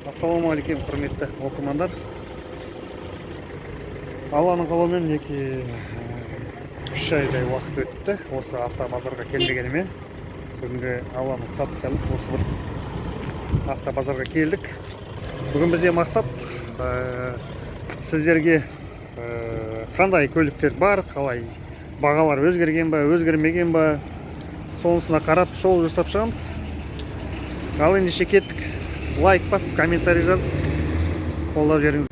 Ассалаумағалейкум, құрметті оқырмандар. Алланың қалауымен үш айдай уақыт өтті осы автобазарға келмегеніме. Бүгінгі Алланың саты салып осы бір автобазарға келдік. Бүгін бізде мақсат сіздерге қандай көліктер бар, қалай бағалар өзгерген ба, өзгермеген ба, сонысына қарап шоу жасап шығамыз. Ал ендеше кеттік. Лайк басып, комментарий жазып, қолдап жеріңіз.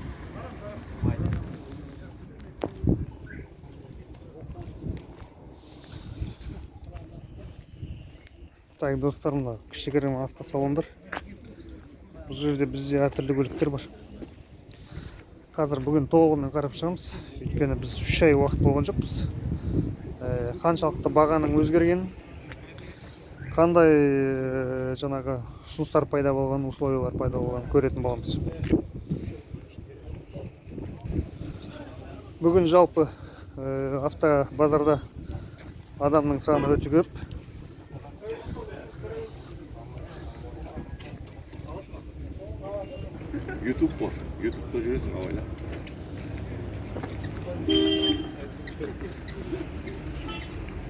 Так, достарым, кішігірім автосалондар. Бұл жерде бізде әртүрлі көліктер бар. Қазір бүгін толығымен қарап шығамыз. Өйткені біз 3 ай уақыт болған жоқпыз. Қаншалықты бағаның өзгерген, қандай жаңағы ұсыныстар пайда болған, условиялар пайда болған көретін боламыз. Бүгін жалпы автобазарда адамның саны өте көп. YouTube қор. YouTube'да жүресің абайла.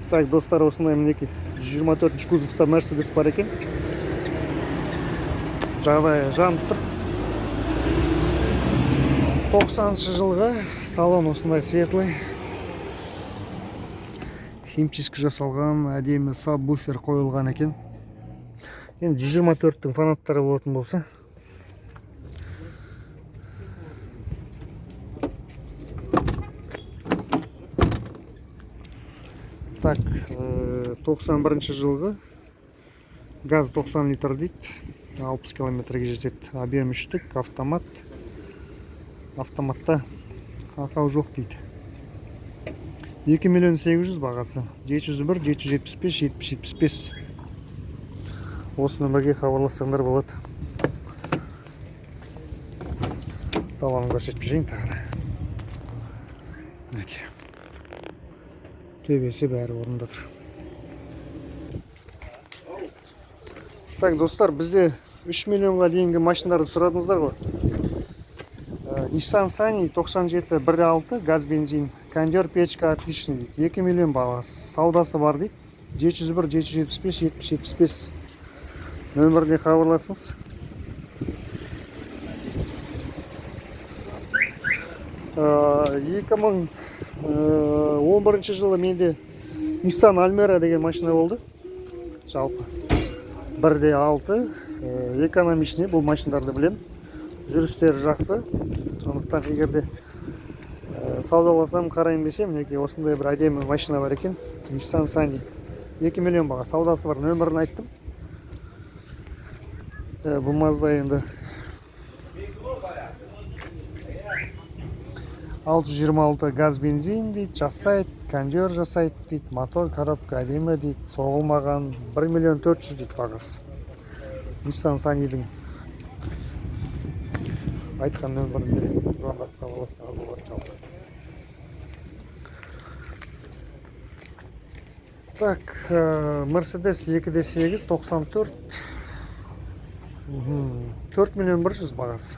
Так, достар, осындай мінекей 24 кузовта Mercedes бар екен. Жағдайы жанып тұр. 90 жылғы салон осындай светлый. Химчистка жасалған, әдемі сабвуфер қойылған екен. Енді 124-тің фанаттары болатын болса. Так, 91 жылғы газ 90 литр дейді, 60 километрге жетеді. Объем 3-тік, автомат. Автоматта ақау жоқ дейді. 2 миллион 800 бағасы. 701, 775, 7075. Осы нөмірге хабарлассаңдар болады. Салонын көрсетіп жүрейін тағы. Төбесі бәрі орында тұр. Так, достар, бізде 3 миллионға дейінгі машиналарды сұрадыңыздар ғой. Nissan Sunny 97 1.6 газ бензин, кондер, печка отличный, 2 миллион бағасы. Саудасы бар дейді. 701, 775, 7075 нөміріне хабарласыңыз. Екі мың 11 жылы менде Nissan Almera деген машина болды. Жалпы 1.6 экономичный, бұл машиналарды білем. Жүрістері жақсы. Сондықтан егерде саудаласам, қарайын десем, неге осындай бір әдемі машина бар екен. Nissan Sunny 2 миллион баға, саудасы бар, нөмірін айттым. Бұл Mazda енді 626 газ бензин дейді, жасайды, кондер жасайды дейді, мотор, коробка әдемі дейді, соғылмаған, 1 миллион 400 дейді бағасы. Nissan Sunny'дің айтқан нөмірін беремін, звондап хабарлассаңыз болады жалпы. Так, Mercedes 2.8 94, 4 миллион 100 бағасы.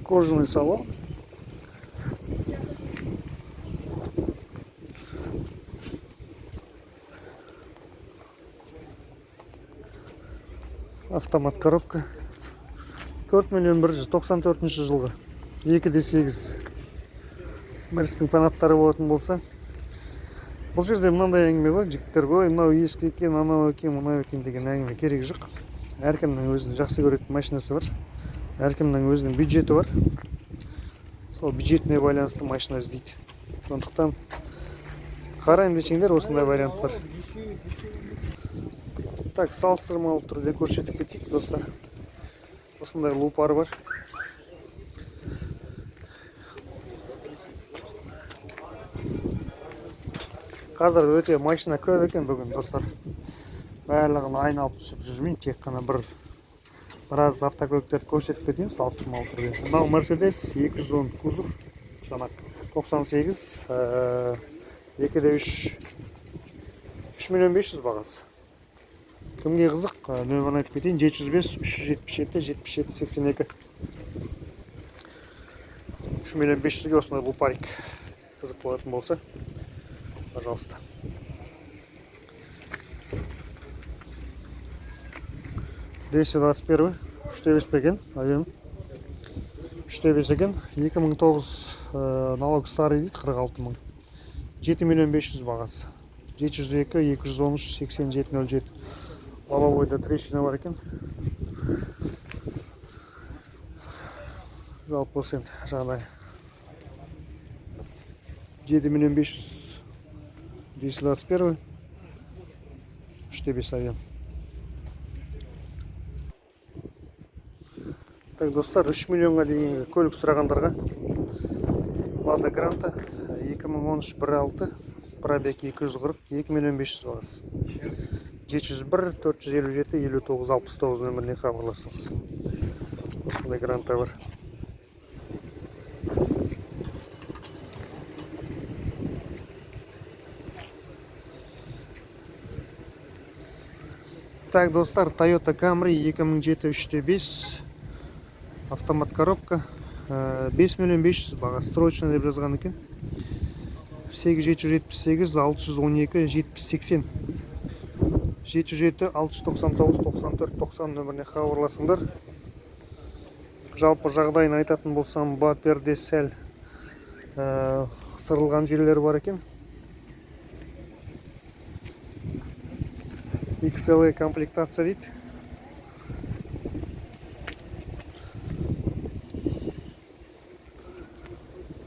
Кожаный салон. Автомат коробка. 4 миллион 194 жылғы. 2.8 Мерседестің фанаттары болатын болса. Бұл жерде мынандай әңгіме бар, жігіттер ғой, мынау ескі екен, анау екен, мынау екен деген әңгіме керек жоқ. Әркімнің өзінің жақсы көретін машинасы бар. Әркімнің өзінің бюджеті бар. Сол бюджетіне байланысты машина іздейді. Сондықтан қарайын десеңдер, осындай вариант бар. Так, салыстырмалы түрде көрсетіп кетейік, достар. Осындай лупар бар. Қазір өте машина көп екен бүгін, достар. Барлығын айналып түсіп жүрмейін, тек қана біраз автокөліктерді көрсетіп кетейін, салыстырмалы түрде. Мынау Mercedes 210 кузов, жаңақ 98, 2.3 3.500.000 бағасы. Кімге қызық, нөмірін айтып кетейін, 705 377 77 82. 3.500.000-ге осындай лупарик қызық болатын болса, пожалуйста. Десе 21, 3.5 бекен, әуем. 3.5 екен, 2009 налог старый дейді, 46 мың. 7.500.000 бағасы. 702, 213, 87, 07. Лобовойда трещина бар екен. Жалпы осы енді жағдай. 7.500.000. 1021. 3.5 әуем. Так, достар, 3 миллионға дейінгі көлік сұрағандарға Lada Granta 2013 1.6, пробег 240, 2.500.000 бағасы. 701 457 59 69 нөміріне хабарласыңыз. Осындай Гранта бар. Так, достар, Toyota Camry 2007 3.5, автомат коробка, 5.500.000 бағасы. Срочно деп жазған екен. 8778 612 7080. 77 699 94 90 нөміріне хабарласыңдар. Жалпы жағдайын айтатын болсам, бамперде сәл сырылған жерлері бар екен. XLE комплектация дейді.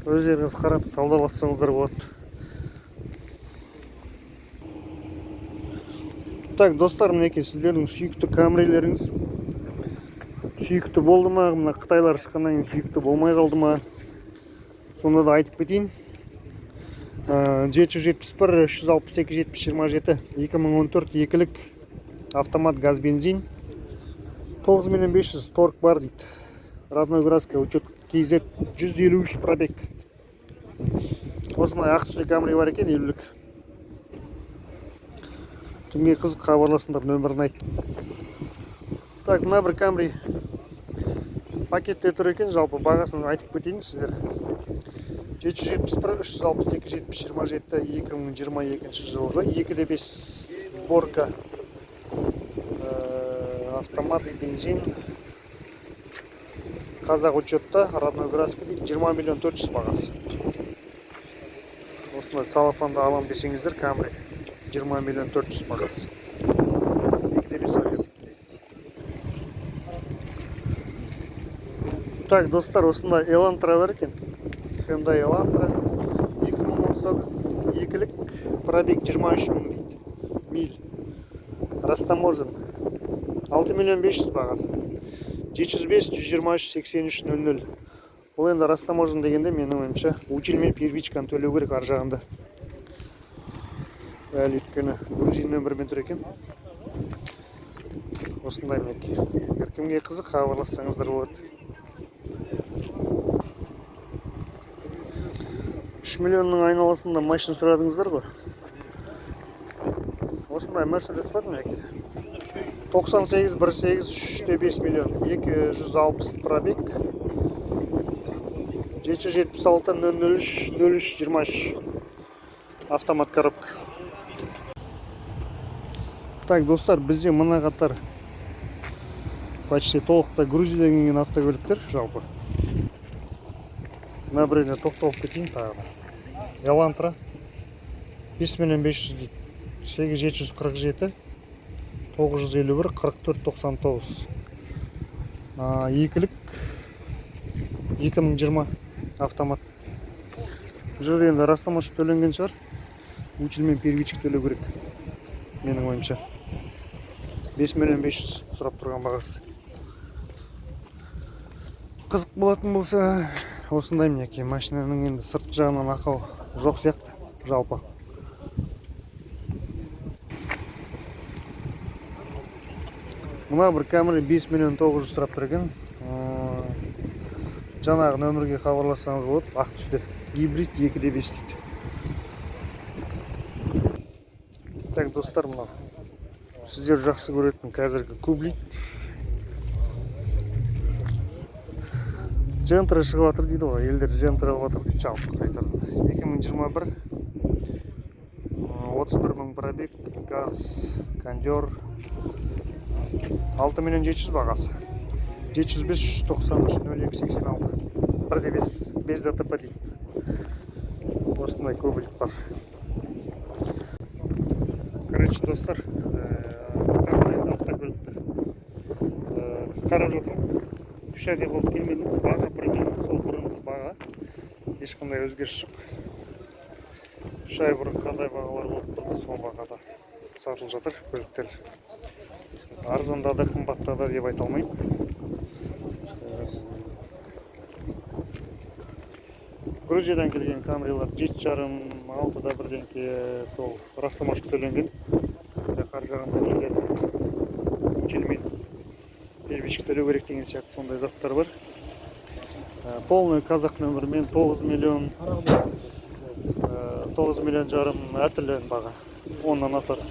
Өздеріңіз қарап саудалассаңыздар болады. Так, достар, мінекей сіздердің сүйікті Камрилеріңіз. Сүйікті болды ма? Мына Қытайлар шыққаннан кейін сүйікті болмай қалды ма? Сонда да айтып кетейін. 771 362 7027 2014 екілік автомат газ бензин. 9500 торг бар дейді. Родной Градская учет KZ 153 пробег. Осындай ақ түсті Камри бар екен, 50-лік. Кімге қызық хабарласыңдар, нөмірін айт. Так, мына бір Камри пакетте тұр екен, жалпы бағасын айтып кетейін сіздер. 771 362 7027 2022 жылғы 2.5 сборка автомат бензин. Қазақ учетта, Родной Градский дейді, 20 миллион 400 бағасы. Осындай целлофанды алам десеңіздер, Камри 20 миллион 400 бағасы. 2.5 әуем. Так, достар, осындай Elantra бар екен. Hyundai Elantra 2018 екілік, пробег 23 мың дейді. Миль. Растаможен. 6 миллион 500 бағасы. 705 123 83 00. Ол енді растаможен дегенде менің ойымша училмен первичканы төлеу керек ар жағында. Әлі өйткені грузин нөмірмен тұр екен. Осындай мінекей. Кімге қызық хабарлассаңыздар болады. 3 миллионның айналасында машина сұрадыңыздар ғой. Осындай Mercedes бар мінекей. 98 18 3.5 миллион 260 пробег. 776 003 03 23 автомат коробка. Так, достар, бізде мына қатар почти толықтай Грузиядан келген автокөліктер жалпы. Мына біріне тоқталып кетейін тағы. Elantra 5 миллион 500 дейді. 8747 951 44 99. Екілік 2020 автомат. Бұл енді растамашы төленген шығар. Училмен первичек төлеу керек. Менің ойымша. 5 миллион 500 сұрап тұрған бағасы. Қызық болатын болса, осындай мінекей машинаның енді сырт жағынан ақау жоқ сияқты жалпы. Мына бір Камри 5 миллион 900 сұрап тұр екен. Жаңағы нөмірге хабарлассаңыз болады. Ақ түсті. Гибрид 2.5 дейді. Так, достар, мына сіздер жақсы көретін қазіргі кублит Джентра шығып жатыр дейді ғой, елдер Джентра алып жатыр дейді жалпы қайтардан. 2021 31 мың пробег, газ, кондер 6 миллион 700 бағасы. 705 93 02 86 бірде без ДТП дейді. Осындай кублит бар. Короче, достар, қазір енді автокөлікті қарап жатырмын. 3 айдай болып келмеді. Баға примерно сол бұрынғы баға. Ешқандай өзгеріс жоқ. 3 ай бұрын қандай бағалар болып тұрды, сол бағада сатылып жатыр көліктер. Арзанда да, қымбатта да деп айта алмаймын. Грузиядан келген камрилар 7,5-6-да бірдеңке сол растамашқа төленген. Ар жағында нелер келмейді. Первичка төлеу керек деген сияқты сондай заттар бар. Полный казах нөмірмен 9 миллион 9 миллион жарым әртүрлі баға. 10-нан асады.